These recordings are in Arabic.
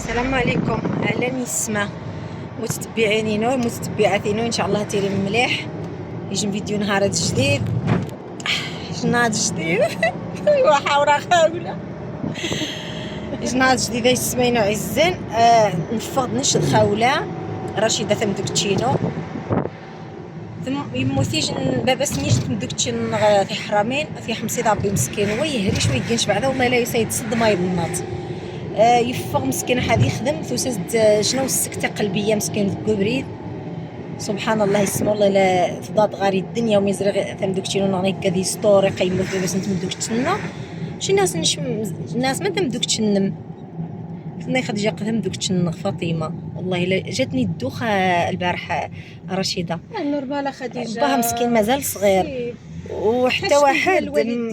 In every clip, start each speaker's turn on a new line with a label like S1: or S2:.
S1: السلام عليكم. اهلا نسمة متتبعينينا والمتتبعاتينا، ان شاء الله تيرين مليح. يجي فيديو نهار جديد جناد جديد ايوا حاورا خاوله جناد جديده يسمينو عزن. نفض نشد خاوله رشيده ثم دكتشينو ثم يموتيش بابا سنيش دكتشين في حرامين في حمصي ربي مسكين ويهريش ويقنش بعدا والله لا يسيد صد ما يضنات. يفغ مسكين حد يخدم ثوسد شنو السكته قلبيه مسكين كبريد. سبحان الله يسمى الله لا فضات غاري الدنيا وميزرغ ثم دوكتينو نغني كذي ستوري قيمو في باش نتم دوكتنا شي ناس الناس ما تم دوكتنم ثني خديجه قدم دوكتن فاطمه والله لا جاتني الدوخه البارحه رشيده
S2: نورمال خديجه
S1: باه مسكين مازال صغير وحتى واحد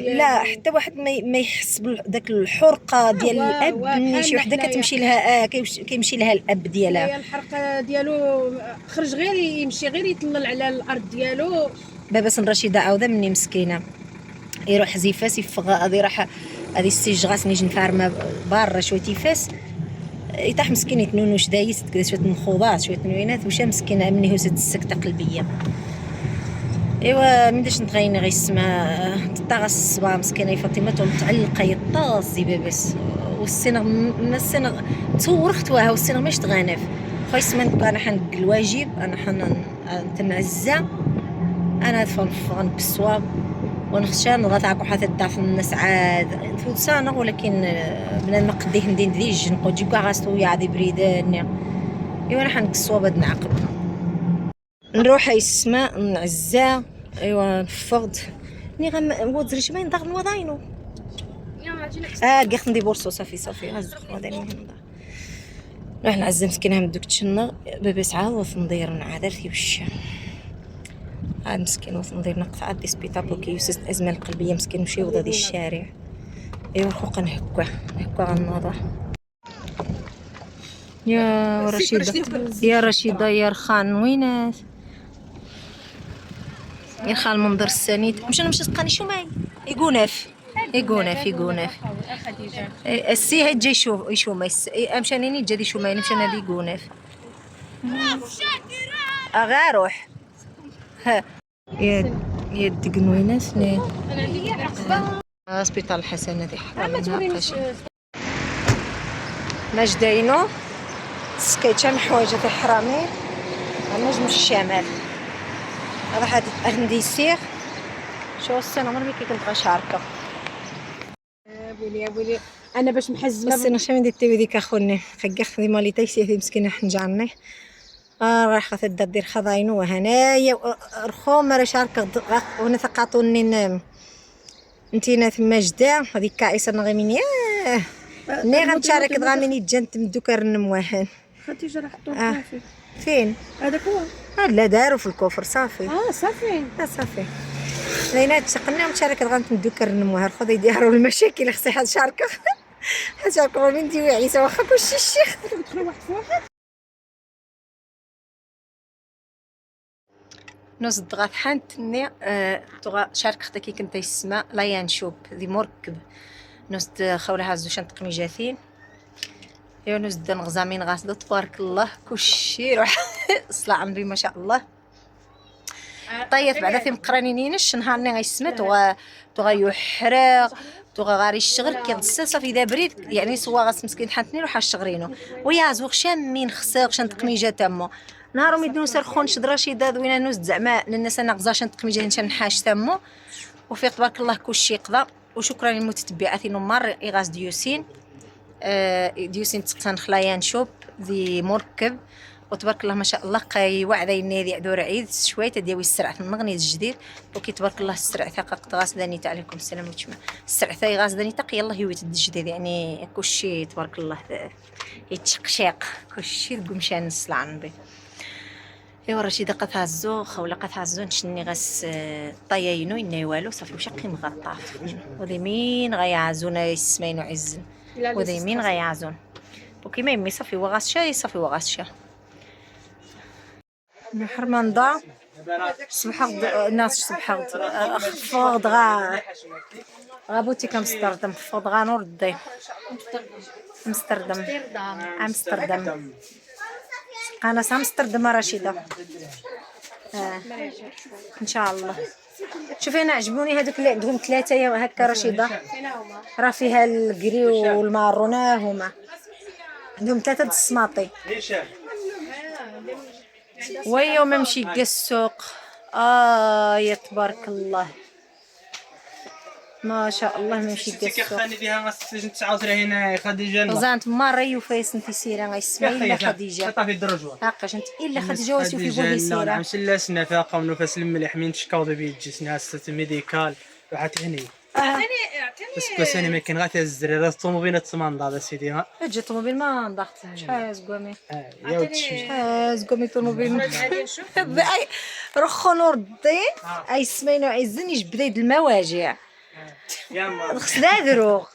S1: لا حتى واحد ما يحس بداك الحرقه ديال الاب ملي شي وحده كتمشي لها كيمشي لها الاب ديالها.
S2: هي الحرقه ديالو خرج غير يمشي غير يطلل على الارض ديالو.
S1: بابا سن رشيده عاوده مني مسكينه يروح زيفاس يفغ غادي راح هذه السيجغاس نيجي نفارمه برا شويه تيفاس يطيح مسكين يتنونوش دايس كذا شويه مخوضات شويه تنوينات وشا مسكينه مني هوسه السكته قلبيه. ايوا منداش نتغيني غير اسمها تطاغ الصبا مسكينه فاطمه متعلقه يطاز بابس والسنغ ما السنغ تصورختوها والسنغ ماش تغانف خويا سمان. انا حنق الواجب انا نتنعزى انا فنفغن بالصواب ونخشى نغطعكو حتى الضعف الناس عاد فوتسانا ولكن بنا ما قديه ندين ديج نقول جيب كاع غاستو يا عادي بريدان. ايوا انا حنق الصواب هاد نعقب نروح يسمع نعزى. ايوا نفض ني غا وزريش ما ينضغ وضاينو قخ ندي بورصو صافي هزو وداني نروح نعزى مسكينه من دوك تشنا بابا سعاد وندير نعادر في وش هاد مسكين وندير نقطع دي سبيطار بوكي يوسس الازمه القلبيه مسكين مشي وضا دي الشارع. ايوا خوقا نهكوه غنوضه يا رشيده يا رخان وينات يا خال منظر السنيد مشى تقاني شو ماي يقونف السي هاد جاي يشوف ماي امشانيني جادي شو ماي مشى نادي يقونف اغاروح ها يا دقنوينات ني سبيطار الحسنه دي ماجداينو سكيتشا من حوايج تاع حرامي نجم الشمال هذا حد عندي يسير شو السنه عمري كي كنت غشاركه
S2: يا بولي انا باش محزمه
S1: بس انا شامي ديت ديك اخوني خقخ دي مالي تايسي مسكينه حنجعني راح خاطر دير خضاينو وهنايا رخوم راه شاركه وانا ثقاطوني نام انتينا ثما جدا هذيك كايسه نغيميني ني غنشارك دغاميني جنت مدوك رنم واهن
S2: خديجه راح طوف
S1: فين
S2: هذاك هو
S1: لا داروا في الكفر صافي
S2: صافي
S1: لينا تشقنا مشارك غنت ندوك رنموها خذ يديروا المشاكل خصي حد شاركه شاركوا من ديوي عيسى واخا كلشي الشيخ
S2: تدخلوا واحد في واحد
S1: نوز الضغط حنتني تغا شارك خدا كي كنت يسمع لا ينشوب ذي مركب نوز خولها هازو شنط قميجاتين يا نوز نغزامين غاسدو تبارك الله كلشي روح صلا عمري ما شاء الله طيب بعدا في مقرانينينش نهارني غيسمع تغا يحرق تغا غاري الشغل كيغسل صافي اذا بريد يعني سوا غاس مسكين حنتني روح الشغرينو ويا زوغ شامين خساق شنط قميجه تمو نهارهم يدنو سرخون شدرا شي داد وين نوز زعما للناس انا غزا شنط قميجه نحاش تمو وفي تبارك الله كلشي قضى. وشكرا للمتتبعات مر إغاز ديوسين ديوسين تقسان خلايان شوب ذي مركب وتبارك الله ما شاء الله قاي وعدي نادي عدور عيد شويه ديال السرعه النغني الجديد وكي تبارك الله السرعه ثقه غاس داني عليكم السلام وتشما السرعه ثاي غاس داني تقي الله هو الجديد يعني كلشي تبارك الله يتشقشق كلشي قمشان نسلعن به. ايوا رشيده قد هازو خوله قد هازو نشني غاس طياينو يناي والو صافي وشقي مغطاف وذي مين غيعزونا يسمينو عزن وذي مين غيعزون وكيما يمي صافي وغاس شاي صافي وغاس شا حرمان ضاع صباح الناس صباح خفض غابوتي كامستردام خفض نور الدين امستردام انا امستردام رشيده ان شاء الله. شوفي انا عجبوني هذوك اللي عندهم 3 هكا رشيده، راه فيها الكري والمارونه هما عندهم 3 د السماطي. ويوم نمشي كاع السوق يا تبارك الله ما شاء الله نمشي كاع السوق.
S3: خاني فيها 39 هنا خديجه
S1: غزانت مره فايس انت سيره غيسمعي لا خديجه
S3: طافي الدرجه
S1: هاكاش انت الا خديجه وشوفي بوهي سيره
S3: نعم سلاسنا فاقه ونفس المليح من تشكاوض بيجسنا ست ميديكال راحت هني بس انا ما كان غاتي الزريره الطوموبيله 8 سيدي ها
S1: جا الطوموبيل ما نضغط شحال زقومي
S3: يا ودي
S1: شحال زقومي الطوموبيل رخو نور الدين اي سمينو عزني جبديد المواجع
S3: يا ما
S1: خصنا دروغ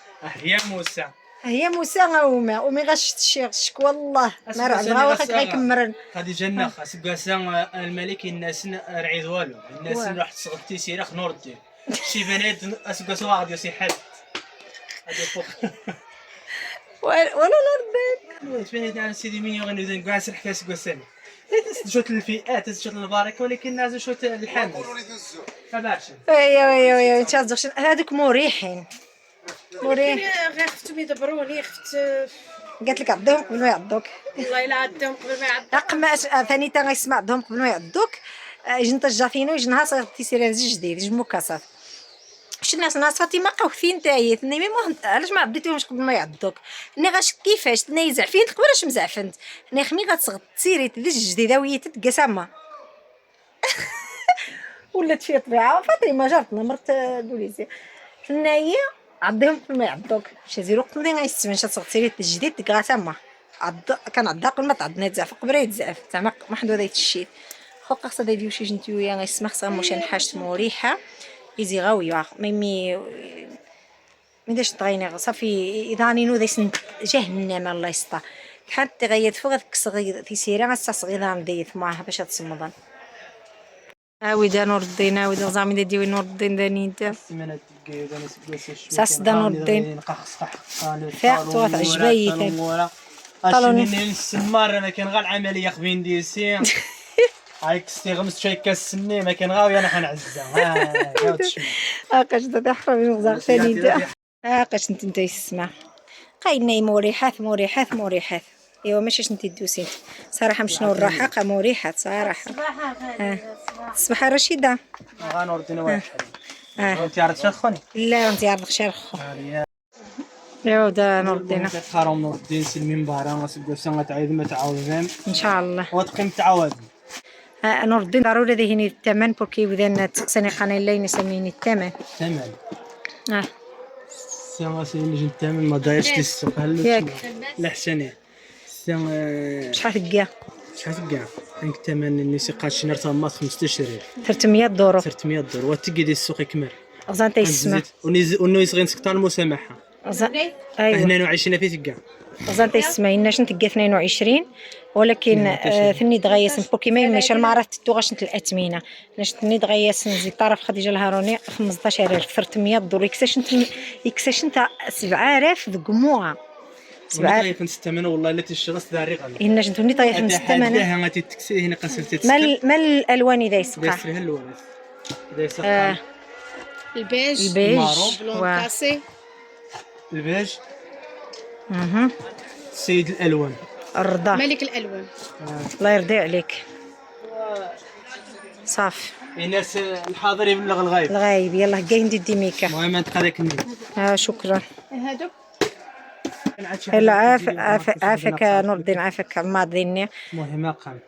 S3: يا موسى
S1: هي موسى غاوما ومي غاش الشيخ والله ما راه غاوخك غيكمرن
S3: غادي جنة خاص كاسا الملك الناس رعيد والو الناس راح تصغتي سيرخ نور الدين شي بنات اسكاسو غادي يسي حد هادي فوق
S1: ولا نور الدين
S3: تبان تاع سيدي مين غنودن كاع سرح كاس كاساني شوت الفئات شوت المبارك ولكن نازل شوت الحامل ما بعرفش
S1: ايوا انت هذوك مريحين
S2: غير خفتهم يدبروني
S1: قالت لك عضهم قبل ما يعضوك
S2: والله الا عدهم قبل ما يعض
S1: رقم ثاني تا غيسمع عضهم قبل ما يعضوك جنت الجافينو يجي نهار صغير تيسير جديد جمو كاسات واش الناس فاطمه بقاو خفين تاهي ثني علاش ما عضيتيهمش قبل ما يعضوك ني غاش كيفاش ثني زعفين قبل واش مزعفنت ني خمي غتصغد تسيري تدج جديده وهي تتقسامه ولات فيها طبيعه فاطمه جارتنا مرت بوليسيه ثنايا عضيهم قبل ما يعضوك شي زيرو قبل ما يستمن شات تسيري تجديد تقاسامه كنعضها قبل ما تعضني تزعف قبل يتزعف زعما محدود هذا الشيء خوك خاصها ديريو شي جنتويا غيسمح خاصها مشي نحاش مريحه يزي غاويه ميمي ميداش طغيني صافي اذا راني نو دايس جهنم الله يسطا حتى غيد فوق كسغي في سيره غاستصغي دام ديت معها باش تصمدن عاود نور الدين عاود زعما ديوي نور الدين دانيتا
S3: السمانه تلقاي انا
S1: ساس دا نور الدين فاقت عجبايت
S3: طالوني السمار ما كان غير العمليه خبين ديسي هايك استغمس شي كاس السني ما كان غاوي انا حنعزها يا تشمع
S1: هاكاش دا تحرم نغزا ثاني دا هاكاش انت تسمع قايني مريحات ايوا ماشي انت دوسين صراحه مشنو الراحه مريحات صراحه الصباح رشيده
S3: غنور الدين واحد انت عرفت شخوني
S1: لا انت عارف شرخ يا نور الدين
S3: خارم نور الدين سلمي مباراه وسبق سنه تعيد ما تعاودين
S1: ان شاء الله
S3: وتقيم تعاود
S1: نور الدين ضروري ذهني الثمن بوكي بدنا تقسني قنيلين يسميني الثمن
S3: سي سي الثمن ما دايرش السوق
S1: ياك
S3: الاحسن
S1: شحال تلقى
S3: عندك الثمن اللي سيقاش نرتمات 15000
S1: 300 دورو
S3: وتقي دي السوق يكمل
S1: غزان تيسمع
S3: ونيز غير نسكتان المسامحه
S1: ايوا
S3: هنا 22 في تلقى
S1: غزان تيسمع لنا شنو تلقى 22 ولكن ثني دغيا بوكي ما يمشي ما عرفت تو غاش نتل الاثمنه لاش ثني دغيا زي طرف خديجه الهاروني 15300 دولار يكساش انت 7000 دقموها
S3: 7 في الثمن والله الا تشرس داري غالي
S1: هنا جنتوني طايح في الثمن
S3: هنا تكسي هنا قسمتي
S1: ما الالوان اذا يسقى
S3: داير الالوان اذا يسقى
S2: البيج بلون كاسي
S3: البيج سيد الالوان
S1: الرضا
S2: ملك الالوان
S1: الله يرضي عليك صافي
S3: الناس الحاضر يبلغ
S1: الغايب يلا كاين دي ميكا
S3: المهم انت هذاك النيت
S1: شكرا
S2: هادوك
S1: لا عافاك نور الدين عافاك ماضيني
S3: المهم قام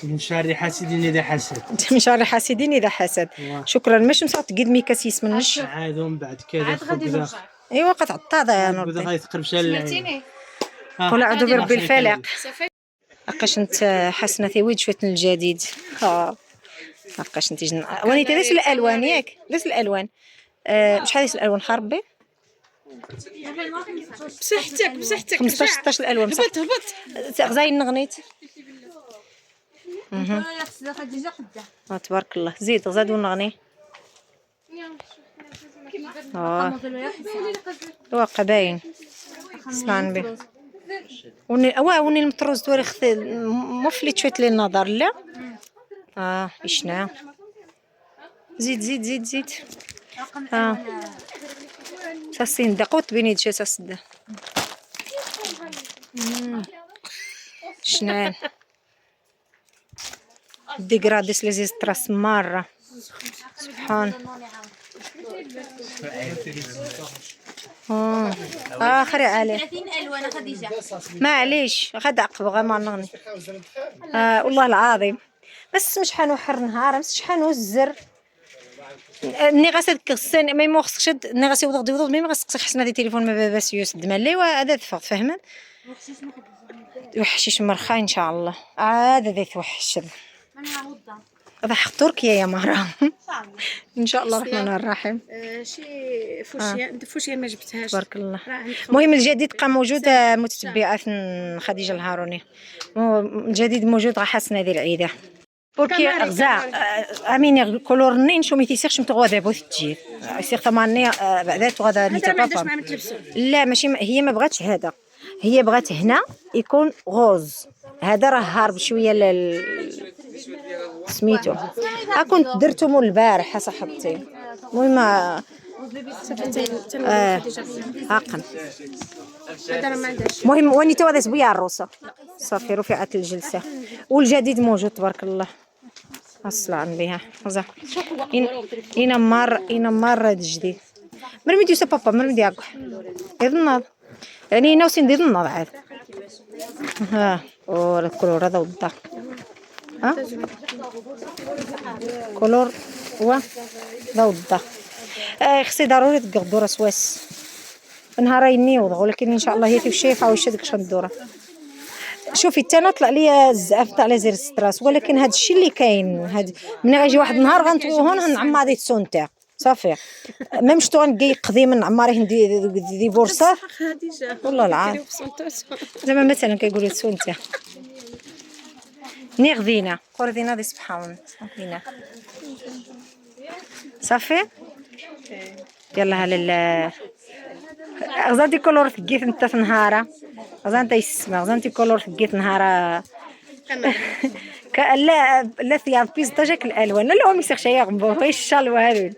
S3: من شر حاسدين اذا حسد
S1: من شر حاسدين اذا حسد شكرا مش مساط قد ميكا سيس منش
S3: عاد ومن بعد كذا
S2: غادي
S1: ايوا قطعطاده يا نور الدين
S3: غيتقرب شال
S1: قول اعوذ برب الفلق لقاش انت حسنه ويد شويه من الجديد لقاش انت واني تدرس الالوان ياك درس الالوان شحال ديس الالوان حربي
S2: بصحتك
S1: 15 16 الالوان
S2: هبط
S1: غزاين نغنيت تبارك الله. زيد زادو نغني. واقع باين سمعن به. وني المطروز دوري مفلي تشوت لي النظر لا. إشنا زيد زيد زيد زيد. ساسين دقوت بيني دشي ساسده. شنان ديغراديس لي زيستراس مرة سبحان. خري عليه
S4: 30 الوان خديجه.
S1: معليش غدا عقب ما نغني. والله العظيم بس مش حنوحر نهار مش حنوزر ني غاسد كغسان ما يموخصكش ني غاسي وضغ ما غاسقسك حسنا دي تليفون ما باباس يوسد مالي وهذا تفق فهمت وحشيش مرخا ان شاء الله هذا ذي توحش هذا حق تركيا يا مرا ان شاء الله الرحمن الرحيم.
S2: شي فوشيا فوشيا ما جبتهاش
S1: تبارك الله. المهم الجديد بقى موجود متتبعات خديجه الهاروني الجديد موجود غا حسنا ذي العيده بوركي غزا امين كولورنين شو ميتيسيرش متغوذا بوث تجي يصير ثمانية بعدات وغدا نيتا بابا لا ماشي هي ما بغاتش هذا هي بغات هنا يكون غوز هذا راه هارب شويه سميتو كنت درتو مول البارح صاحبتي المهم هاقن المهم واني تو هذا سبويا الروسه صافي رفعت الجلسه والجديد موجود تبارك الله اصلا بها زعما إنا مرة جديد مرميديو سا بابا مرميدي اكح يضنض يعني ناوسين دي ضنض عاد الكولور هذا وضع كولور هو ذا وضع خصي ضروري تقدو راس واس نهارين يوضع ولكن ان شاء الله هي تشيفه ويشدك شندوره. شوفي انا طلع لي الزعف طلع لي زير ستراس ولكن هذا الشيء اللي كاين هاد من غيجي واحد النهار غنطوي هون نعمر هذه السونتا صافي ما مشتو غنقي قديم نعمريه دي بورصه والله العظيم زعما مثلا كيقولوا السونتا ني غدينا قردينا دي سبحان الله صافي يلا هلا غزانتي كولور ثقيت انت في نهارا غزانتي يسمع غزانتي كولور ثقيت نهارا لا ثياب بيز طاجك الالوان لا هو ميسير شي غنبو هي الشال وهذو